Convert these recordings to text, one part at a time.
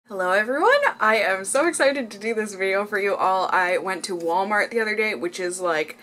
Hello everyone! I am so excited to do this video for you all. I went to Walmart the other day, which is like,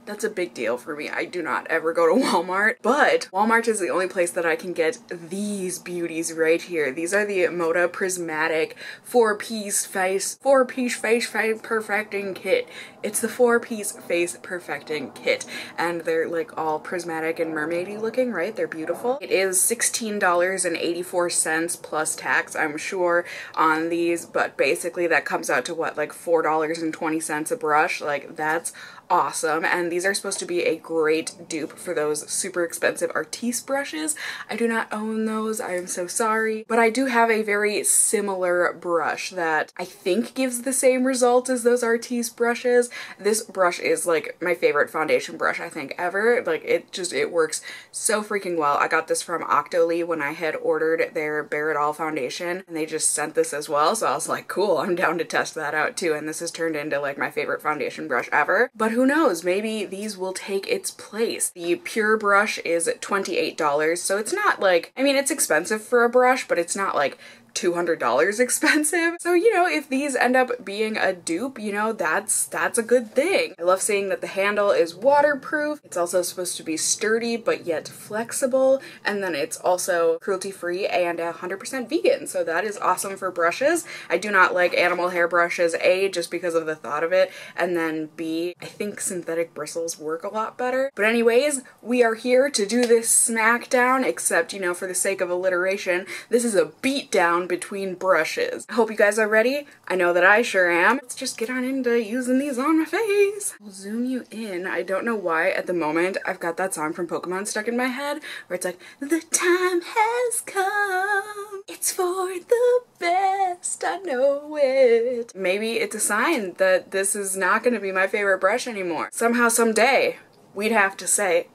that's a big deal for me. I do not ever go to Walmart, but Walmart is the only place that I can get these beauties right here. These are the MODA Prismatic four-piece face perfecting kit. It's the four-piece face perfecting kit, and they're like all prismatic and mermaidy looking, right? They're beautiful. It is $16.84 plus tax, I'm sure, on these, but basically that comes out to what, like $4.20 a brush? Like, that's awesome. And these are supposed to be a great dupe for those super expensive Artis brushes. I do not own those, I am so sorry, but I do have a very similar brush that I think gives the same result as those Artis brushes. This brush is like my favorite foundation brush I think ever. Like, it works so freaking well. I got this from Octoly when I had ordered their Bare It All foundation, and they just sent this as well, so I was like, cool, I'm down to test that out too, and this has turned into like my favorite foundation brush ever. But who knows, maybe these will take its place. The pure brush is $28, so it's not like, I mean, it's expensive for a brush, but it's not like $200 expensive. So, you know, if these end up being a dupe, you know, that's a good thing. I love seeing that the handle is waterproof. It's also supposed to be sturdy but yet flexible, and then it's also cruelty-free and 100% vegan, so that is awesome for brushes. I do not like animal hair brushes, A, just because of the thought of it, and then B, I think synthetic bristles work a lot better. But anyways, we are here to do this smackdown, except, you know, for the sake of alliteration, this is a beatdown between brushes. I hope you guys are ready. I know that I sure am. Let's just get on into using these on my face. I'll zoom you in. I don't know why at the moment I've got that song from Pokemon stuck in my head where it's like, the time has come, it's for the best, I know it. Maybe it's a sign that this is not going to be my favorite brush anymore. Somehow, someday, we'd have to say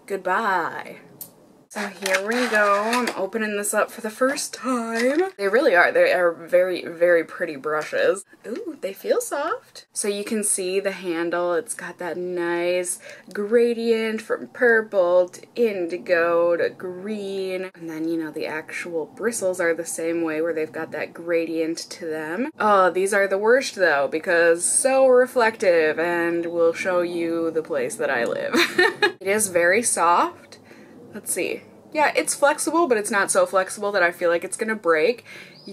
goodbye. So here we go. I'm opening this up for the first time. They really are. They are very, very pretty brushes. Ooh, they feel soft. So you can see the handle. It's got that nice gradient from purple to indigo to green. And then, you know, the actual bristles are the same way where they've got that gradient to them. Oh, these are the worst though, because so reflective, and will show you the place that I live. It is very soft. Let's see. Yeah, it's flexible, but it's not so flexible that I feel like it's gonna break.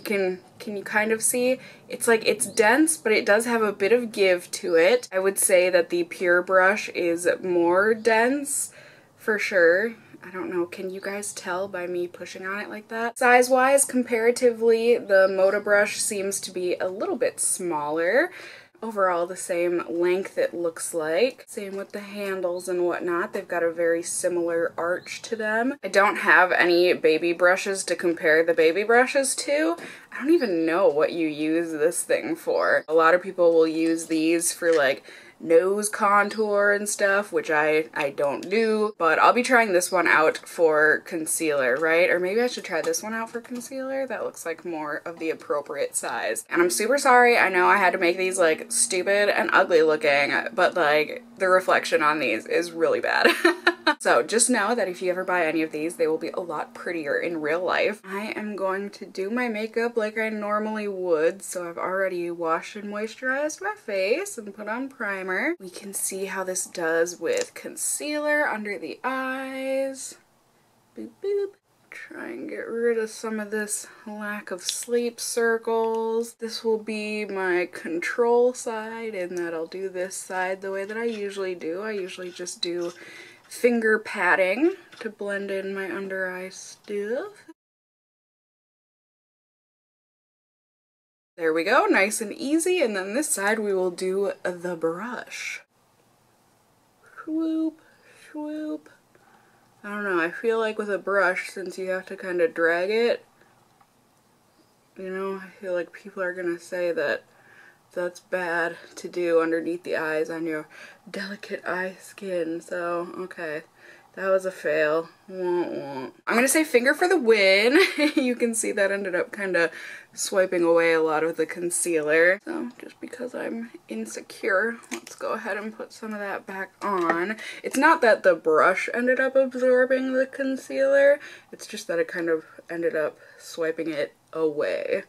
Can you kind of see? It's like, it's dense, but it does have a bit of give to it. I would say that the pure brush is more dense, for sure. I don't know, can you guys tell by me pushing on it like that? Size-wise, comparatively, the MODA brush seems to be a little bit smaller. Overall the same length, it looks like. Same with the handles and whatnot. They've got a very similar arch to them. I don't have any baby brushes to compare the baby brushes to. I don't even know what you use this thing for. A lot of people will use these for like nose contour and stuff, which I don't do, but I'll be trying this one out for concealer, right? Or maybe I should try this one out for concealer. That looks like more of the appropriate size. And I'm super sorry, I know I had to make these like stupid and ugly looking, but like the reflection on these is really bad. So just know that if you ever buy any of these, they will be a lot prettier in real life. I am going to do my makeup like I normally would, so I've already washed and moisturized my face and put on primer. We can see how this does with concealer under the eyes. Boop, boop. Try and get rid of some of this lack of sleep circles. This will be my control side, in that I'll do this side the way that I usually do. I usually just do finger patting to blend in my under eye stuff. There we go, nice and easy. And then this side we will do the brush. Swoop, swoop. I don't know, I feel like with a brush, since you have to kind of drag it, you know, I feel like people are gonna say that that's bad to do underneath the eyes on your delicate eye skin. So, okay, that was a fail. I'm gonna say finger for the win. You can see that ended up kind of swiping away a lot of the concealer. So just because I'm insecure, let's go ahead and put some of that back on. It's not that the brush ended up absorbing the concealer, it's just that it kind of ended up swiping it away.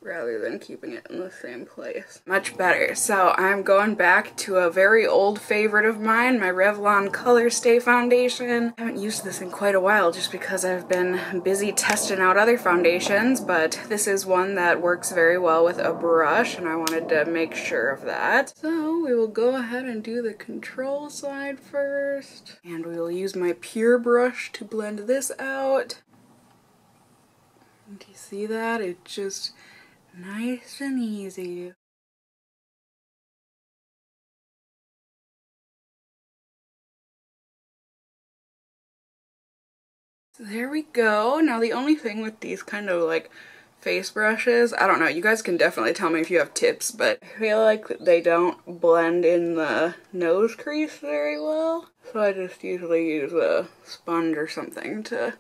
rather than keeping it in the same place. Much better. So I'm going back to a very old favorite of mine, my Revlon ColorStay foundation. I haven't used this in quite a while just because I've been busy testing out other foundations, but this is one that works very well with a brush and I wanted to make sure of that. So we will go ahead and do the control side first, and we will use my pure brush to blend this out. Do you see that? It's just nice and easy. So there we go. Now the only thing with these kind of like face brushes, I don't know, you guys can definitely tell me if you have tips, but I feel like they don't blend in the nose crease very well. So I just usually use a sponge or something to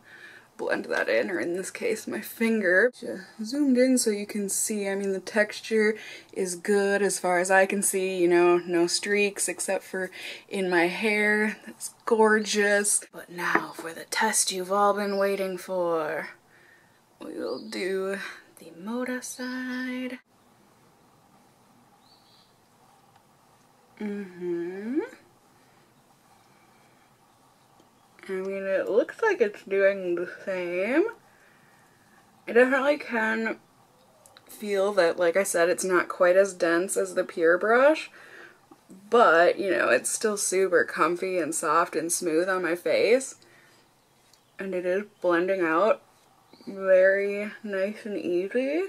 blend that in, or in this case my finger. Just zoomed in so you can see, I mean the texture is good as far as I can see, you know, no streaks except for in my hair. That's gorgeous. But now for the test you've all been waiting for. We will do the MODA side. I mean, it looks like it's doing the same. I definitely can feel that, like I said, it's not quite as dense as the pure brush, but, you know, it's still super comfy and soft and smooth on my face. And it is blending out very nice and easy.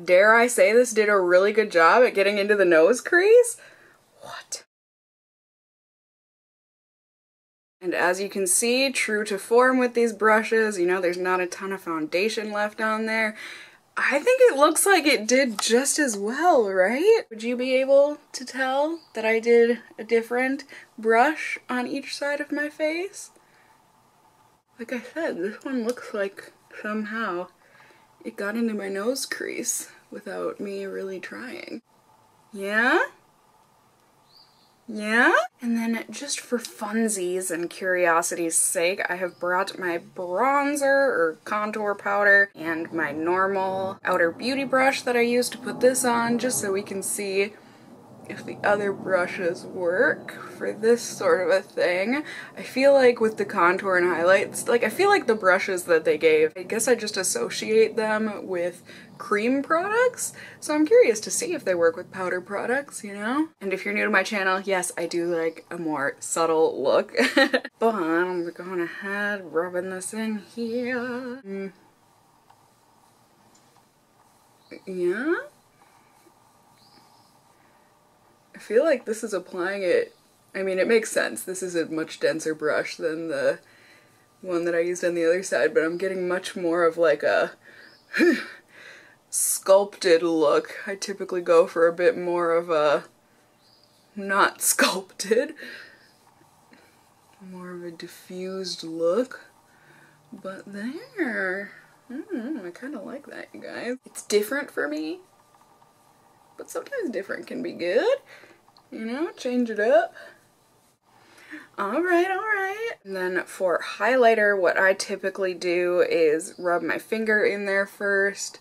Dare I say this did a really good job at getting into the nose crease? What? And as you can see, true to form with these brushes, you know, there's not a ton of foundation left on there. I think it looks like it did just as well, right? Would you be able to tell that I did a different brush on each side of my face? Like I said, this one looks like somehow it got into my nose crease without me really trying. Yeah? Yeah? And then just for funsies and curiosity's sake, I have brought my bronzer or contour powder and my normal outer beauty brush that I use to put this on, just so we can see if the other brushes work for this sort of a thing. I feel like with the contour and highlights, like I feel like the brushes that they gave, I guess I just associate them with cream products, so I'm curious to see if they work with powder products, you know? And if you're new to my channel, yes, I do like a more subtle look. But I'm going ahead rubbing this in here. Yeah? I feel like this is applying it, I mean, it makes sense. This is a much denser brush than the one that I used on the other side, but I'm getting much more of like a sculpted look. I typically go for a bit more of a not sculpted, more of a diffused look. But there, I kind of like that, you guys. It's different for me, but sometimes different can be good. You know, change it up. Alright, alright. And then for highlighter, what I typically do is rub my finger in there first,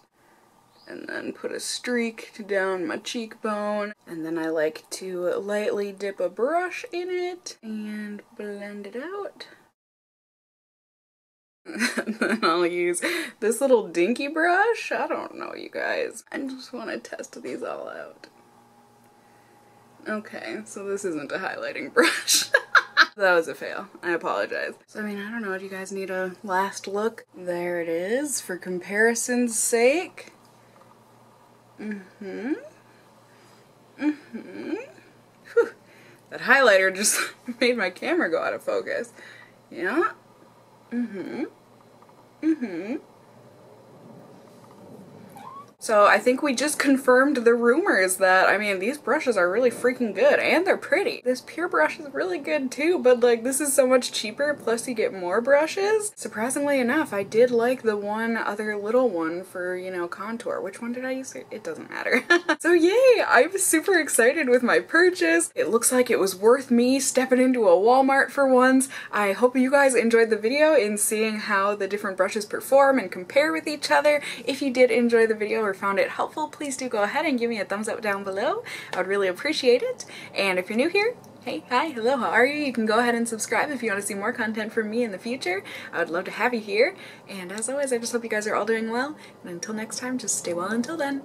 and then put a streak down my cheekbone. And then I like to lightly dip a brush in it and blend it out. And then I'll use this little dinky brush. I don't know, you guys. I just want to test these all out. Okay, so this isn't a highlighting brush. That was a fail. I apologize. So, I mean, I don't know. Do you guys need a last look? There it is, for comparison's sake. Whew. That highlighter just made my camera go out of focus. Yeah. So I think we just confirmed the rumors that, I mean, these brushes are really freaking good and they're pretty. This pure brush is really good too, but like this is so much cheaper, plus you get more brushes. Surprisingly enough, I did like the one other little one for, you know, contour. Which one did I use? It doesn't matter. So yay! I'm super excited with my purchase. It looks like it was worth me stepping into a Walmart for once. I hope you guys enjoyed the video in seeing how the different brushes perform and compare with each other. If you did enjoy the video, or found it helpful, please do go ahead and give me a thumbs up down below. I would really appreciate it. And if you're new here, hey, hi, hello, how are you? You can go ahead and subscribe if you want to see more content from me in the future. I would love to have you here. And as always, I just hope you guys are all doing well. And until next time, just stay well until then.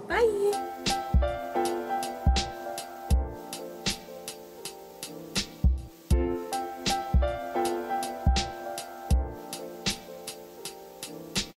Bye!